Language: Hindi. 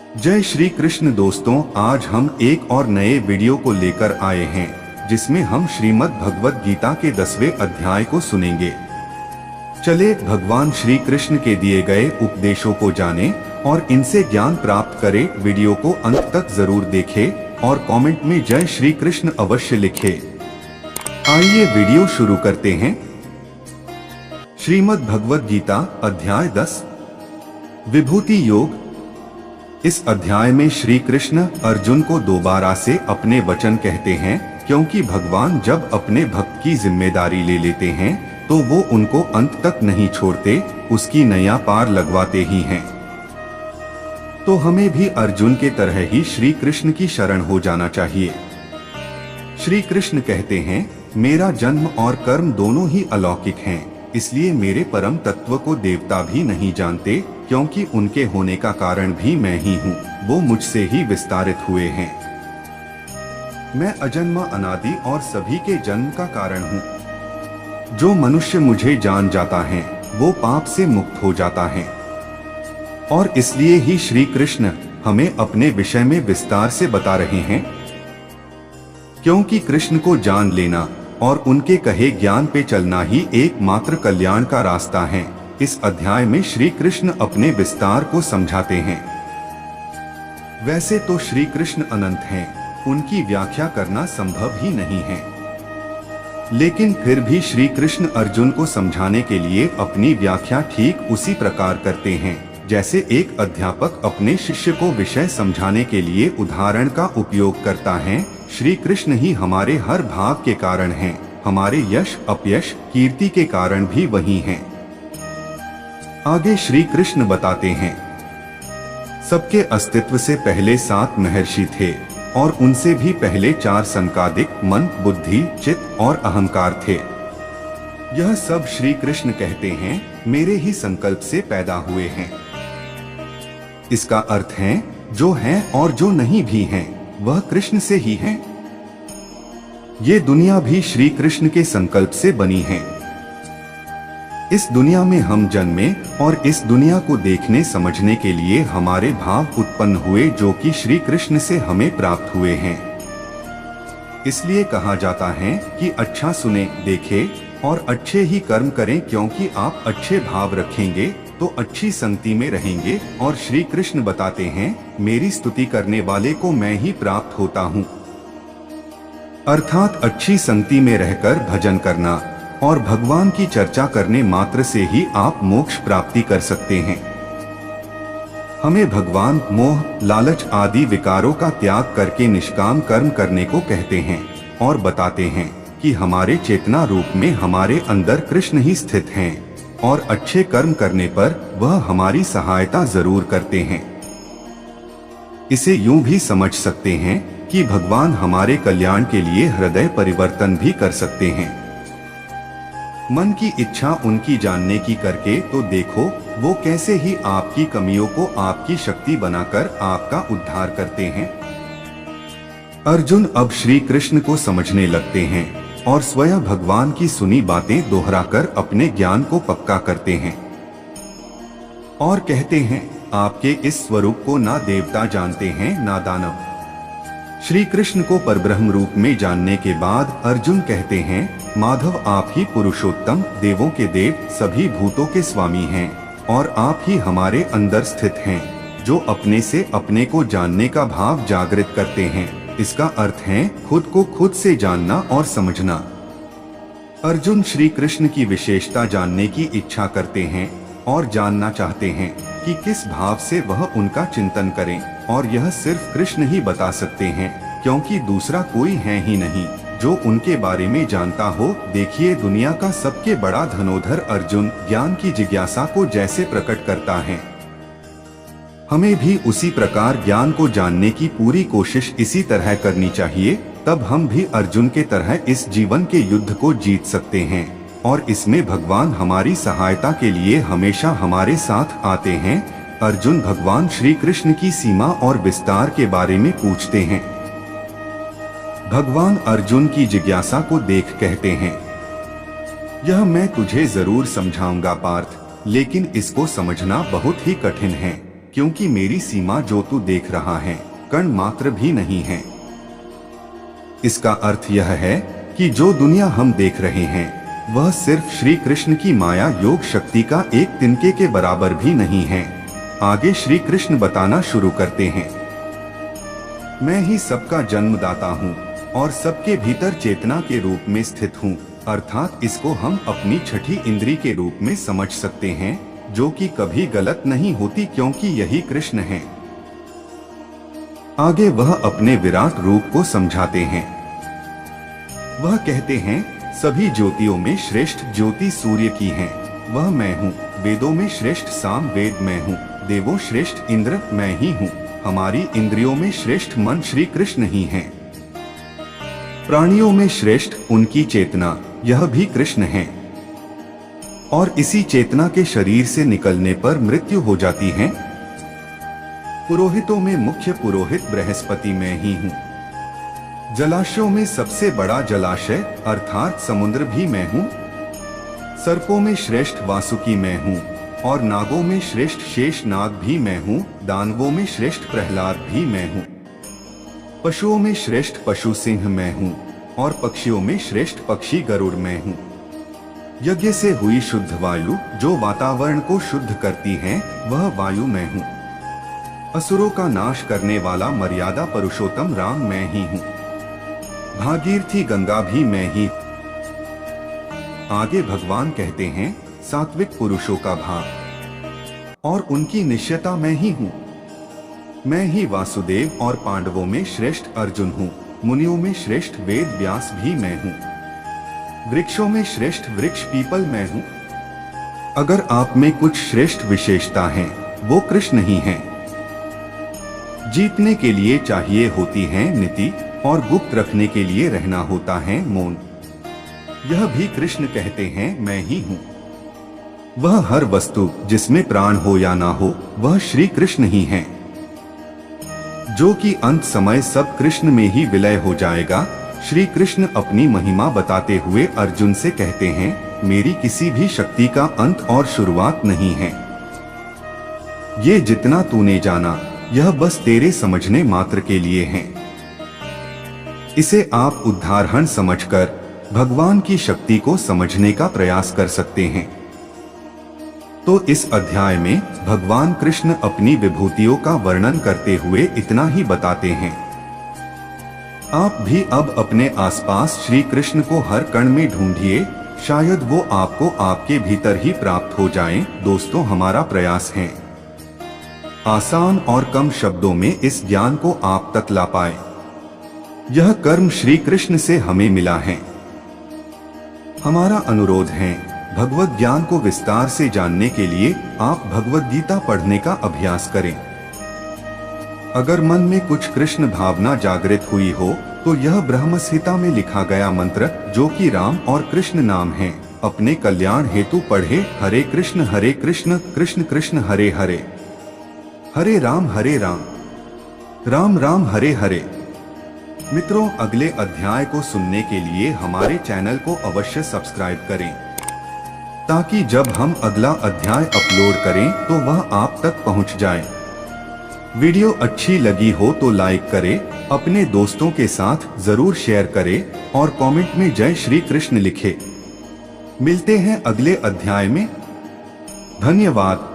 जय श्री कृष्ण दोस्तों, आज हम एक और नए वीडियो को लेकर आए हैं जिसमें हम श्रीमद् भगवद गीता के 10वें अध्याय को सुनेंगे। चले भगवान श्री कृष्ण के दिए गए उपदेशों को जानें और इनसे ज्ञान प्राप्त करें। वीडियो को अंत तक जरूर देखें और कमेंट में जय श्री कृष्ण अवश्य लिखें। आइए वीडियो शुरू करते हैं। श्रीमद् भगवद गीता अध्याय 10 विभूति योग। इस अध्याय में श्री कृष्ण अर्जुन को दोबारा से अपने वचन कहते हैं, क्योंकि भगवान जब अपने भक्त की जिम्मेदारी ले लेते हैं तो वो उनको अंत तक नहीं छोड़ते, उसकी नैया पार लगवाते ही हैं। तो हमें भी अर्जुन के तरह ही श्री कृष्ण की शरण हो जाना चाहिए। श्री कृष्ण कहते हैं, मेरा जन्म और कर्म दोनों ही अलौकिक हैं, इसलिए मेरे परम तत्व को देवता भी नहीं जानते, क्योंकि उनके होने का कारण भी मैं ही हूँ। वो मुझसे ही विस्तारित हुए हैं। मैं अजन्मा अनादि और सभी के जन्म का कारण हूँ। जो मनुष्य मुझे जान जाता है वो पाप से मुक्त हो जाता है। और इसलिए ही श्री कृष्ण हमें अपने विषय में विस्तार से बता रहे हैं, क्योंकि कृष्ण को जान लेना और उनके कहे ज्ञान पे चलना ही एकमात्र कल्याण का रास्ता है। इस अध्याय में श्री कृष्ण अपने विस्तार को समझाते हैं। वैसे तो श्री कृष्ण अनंत हैं, उनकी व्याख्या करना संभव ही नहीं है, लेकिन फिर भी श्री कृष्ण अर्जुन को समझाने के लिए अपनी व्याख्या ठीक उसी प्रकार करते हैं जैसे एक अध्यापक अपने शिष्य को विषय समझाने के लिए उदाहरण का उपयोग करता है। श्री कृष्ण ही हमारे हर भाव के कारण हैं, हमारे यश अपयश कीर्ति के कारण भी वही हैं। आगे श्री कृष्ण बताते हैं, सबके अस्तित्व से पहले 7 महर्षि थे और उनसे भी पहले 4 संकादिक मन, बुद्धि, चित्त और अहंकार थे। यह सब श्री कृष्ण कहते हैं मेरे ही संकल्प से पैदा हुए हैं। इसका अर्थ है जो हैं और जो नहीं भी हैं वह कृष्ण से ही हैं। ये दुनिया भी श्री कृष्ण के संकल्प से बनी है। इस दुनिया में हम जन्मे और इस दुनिया को देखने समझने के लिए हमारे भाव उत्पन्न हुए, जो कि श्री कृष्ण से हमें प्राप्त हुए हैं। इसलिए कहा जाता है कि अच्छा सुने, देखे और अच्छे ही कर्म करें, क्योंकि आप अच्छे भाव रखेंगे तो अच्छी संगति में रहेंगे। और श्री कृष्ण बताते हैं, मेरी स्तुति करने वाले को मैं ही प्राप्त होता हूँ। अर्थात अच्छी संगति में रहकर भजन करना और भगवान की चर्चा करने मात्र से ही आप मोक्ष प्राप्ति कर सकते हैं। हमें भगवान मोह, लालच आदि विकारों का त्याग करके निष्काम कर्म करने को कहते हैं और बताते हैं कि हमारे चेतना रूप में हमारे अंदर कृष्ण ही स्थित हैं और अच्छे कर्म करने पर वह हमारी सहायता जरूर करते हैं। इसे यूं भी समझ सकते हैं कि भगवान हमारे कल्याण के लिए हृदय परिवर्तन भी कर सकते हैं। मन की इच्छा उनकी जानने की करके तो देखो वो कैसे ही आपकी कमियों को आपकी शक्ति बनाकर आपका उद्धार करते हैं। अर्जुन अब श्री कृष्ण को समझने लगते हैं और स्वयं भगवान की सुनी बातें दोहराकर अपने ज्ञान को पक्का करते हैं और कहते हैं, आपके इस स्वरूप को ना देवता जानते हैं ना दानव। श्री कृष्ण को परब्रह्म रूप में जानने के बाद अर्जुन कहते हैं, माधव आप ही पुरुषोत्तम, देवों के देव, सभी भूतों के स्वामी हैं और आप ही हमारे अंदर स्थित हैं, जो अपने से अपने को जानने का भाव जागृत करते हैं। इसका अर्थ है खुद को खुद से जानना और समझना। अर्जुन श्री कृष्ण की विशेषता जानने की इच्छा करते हैं और जानना चाहते हैं कि किस भाव से वह उनका चिंतन करें, और यह सिर्फ कृष्ण ही बता सकते हैं, क्योंकि दूसरा कोई है ही नहीं जो उनके बारे में जानता हो। देखिए, दुनिया का सबसे बड़ा धनोधर अर्जुन ज्ञान की जिज्ञासा को जैसे प्रकट करता है, हमें भी उसी प्रकार ज्ञान को जानने की पूरी कोशिश इसी तरह करनी चाहिए। तब हम भी अर्जुन के तरह इस जीवन के युद्ध को जीत सकते हैं और इसमें भगवान हमारी सहायता के लिए हमेशा हमारे साथ आते हैं। अर्जुन भगवान श्री कृष्ण की सीमा और विस्तार के बारे में पूछते हैं। भगवान अर्जुन की जिज्ञासा को देख कहते हैं, यह मैं तुझे जरूर समझाऊंगा पार्थ, लेकिन इसको समझना बहुत ही कठिन है, क्योंकि मेरी सीमा जो तू देख रहा है कण मात्र भी नहीं है। इसका अर्थ यह है कि जो दुनिया हम देख रहे हैं वह सिर्फ श्री कृष्ण की माया योग शक्ति का एक तिनके के बराबर भी नहीं है। आगे श्री कृष्ण बताना शुरू करते हैं, मैं ही सबका जन्मदाता हूँ और सबके भीतर चेतना के रूप में स्थित हूँ, अर्थात इसको हम अपनी छठी इंद्री के रूप में समझ सकते हैं, जो कि कभी गलत नहीं होती क्योंकि यही कृष्ण है। आगे वह अपने विराट रूप को समझाते हैं। वह कहते हैं, सभी ज्योतियों में श्रेष्ठ ज्योति सूर्य की है, वह मैं हूँ। वेदों में श्रेष्ठ साम वेद मैं हूँ, देवों श्रेष्ठ इंद्र मैं ही हूँ। हमारी इंद्रियों में श्रेष्ठ मन श्री कृष्ण ही हैं। प्राणियों में श्रेष्ठ उनकी चेतना, यह भी कृष्ण है। और इसी चेतना के शरीर से निकलने पर मृत्यु हो जाती है। पुरोहितों में मुख्य पुरोहित बृहस्पति मैं ही हूँ। जलाशयों में सबसे बड़ा जलाशय अर्थात समुद्र भी मैं हूँ। सर्पों में श्रेष्ठ वासुकी मैं हूँ और नागों में श्रेष्ठ शेष नाग भी मैं हूँ। दानवों में श्रेष्ठ प्रहलाद भी मैं हूँ। पशुओं में श्रेष्ठ पशु सिंह मैं हूँ और पक्षियों में श्रेष्ठ पक्षी गरुड़ मैं हूँ। यज्ञ से हुई शुद्ध वायु जो वातावरण को शुद्ध करती है वह वायु मैं हूँ। असुरों का नाश करने वाला मर्यादा पुरुषोत्तम राम मैं ही हूँ। भागीरथी गंगा भी मैं ही। आगे भगवान कहते हैं, सात्विक पुरुषों का भाग और उनकी निश्चयता मैं ही हूँ। मैं ही वासुदेव और पांडवों में श्रेष्ठ अर्जुन हूँ। मुनियों में श्रेष्ठ वेद व्यास भी मैं हूँ। वृक्षों में श्रेष्ठ वृक्ष पीपल मैं हूँ। अगर आप में कुछ श्रेष्ठ विशेषता है वो कृष्ण ही है। जीतने के लिए चाहिए होती है नीति और गुप्त रखने के लिए रहना होता है मौन। यह भी कृष्ण कहते हैं, मैं ही हूँ। वह हर वस्तु जिसमें प्राण हो या ना हो वह श्री कृष्ण ही है, जो कि अंत समय सब कृष्ण में ही विलय हो जाएगा। श्री कृष्ण अपनी महिमा बताते हुए अर्जुन से कहते हैं, मेरी किसी भी शक्ति का अंत और शुरुआत नहीं है। ये जितना तूने जाना यह बस तेरे समझने मात्र के लिए है। इसे आप उदाहरण समझकर भगवान की शक्ति को समझने का प्रयास कर सकते हैं। तो इस अध्याय में भगवान कृष्ण अपनी विभूतियों का वर्णन करते हुए इतना ही बताते हैं। आप भी अब अपने आसपास श्री कृष्ण को हर कण में ढूंढिए, शायद वो आपको आपके भीतर ही प्राप्त हो जाएं। दोस्तों, हमारा प्रयास है आसान और कम शब्दों में इस ज्ञान को आप तक ला पाए। यह कर्म श्री कृष्ण से हमें मिला है। हमारा अनुरोध है, भगवत ज्ञान को विस्तार से जानने के लिए आप भगवत गीता पढ़ने का अभ्यास करें। अगर मन में कुछ कृष्ण भावना जागृत हुई हो तो यह ब्रह्म संहिता में लिखा गया मंत्र, जो कि राम और कृष्ण नाम है, अपने कल्याण हेतु पढ़े। हरे कृष्ण कृष्ण कृष्ण हरे हरे, हरे राम राम राम हरे हरे। मित्रों, अगले अध्याय को सुनने के लिए हमारे चैनल को अवश्य सब्सक्राइब करें, ताकि जब हम अगला अध्याय अपलोड करें तो वह आप तक पहुंच जाए। वीडियो अच्छी लगी हो तो लाइक करें, अपने दोस्तों के साथ जरूर शेयर करें और कमेंट में जय श्री कृष्ण लिखें। मिलते हैं अगले अध्याय में। धन्यवाद।